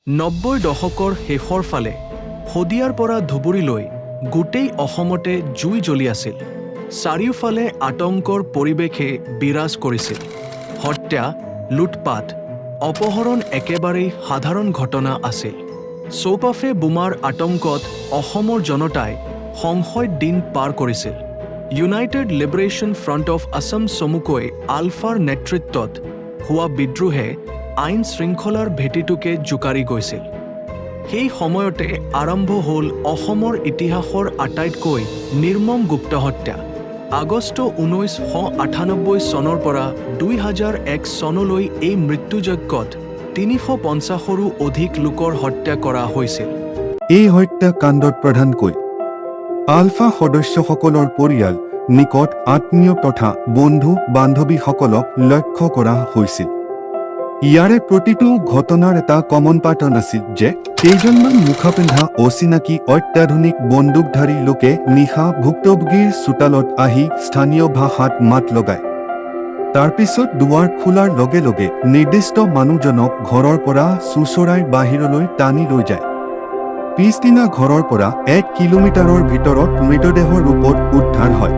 90 দশকৰ শেষৰ ফালে শদিয়াৰ পৰা ধুবুৰীলৈ গোটেই অসমতে জুই জ্বলি আছিল। চাৰিওফালে আতংকৰ পৰিৱেশে বিৰাজ কৰিছিল। হত্যা, লুটপাট, অপহৰণ একেবাৰেই সাধাৰণ ঘটনা আছিল। চৌপাশে বোমাৰ আতংকত অসমৰ জনতাই সংশয়ত দিন পাৰ কৰিছিল। United liberation front of Assam চমুকৈ আলফাৰ নেতৃত্বত হোৱা বিদ্ৰোহে আইন শৃংখলাৰ ভেটিটোকে জোকাৰি গৈছিল। সেই সময়তে আৰম্ভ হ'ল অসমৰ ইতিহাসৰ আটাইতকৈ নিৰ্মম গুপ্তহত্যা। আগষ্ট 1998 চনৰ পৰা 2001 চনলৈ এই মৃত্যুযজ্ঞত 350ৰো অধিক লোকৰ হত্যা কৰা হৈছিল। এই হত্যাকাণ্ডত প্ৰধানকৈ আলফা সদস্যসকলৰ পৰিয়াল, নিকট আত্মীয় তথা বন্ধু বান্ধৱীসকলক লক্ষ্য কৰা হৈছিল। ইয়াৰে প্ৰতিটো ঘটনাৰ এটা কমন পেটাৰ্ণ আছিল যে কেইজনমান মুখাপিন্ধা অচিনাকি অত্যাধুনিক বন্দুকধাৰী লোকে নিশা ভুক্তভোগীৰ চোতালত আহি স্থানীয় ভাষাত মাত লগায়। তাৰপিছত দুৱাৰ খোলাৰ লগে লগে নিৰ্দিষ্ট মানুহজনক ঘৰৰ পৰা চোঁচৰাই বাহিৰলৈ টানি লৈ যায়। পিছদিনা ঘৰৰ পৰা 1 কিলোমিটাৰৰ ভিতৰত মৃতদেহৰ ৰূপত উদ্ধাৰ হয়।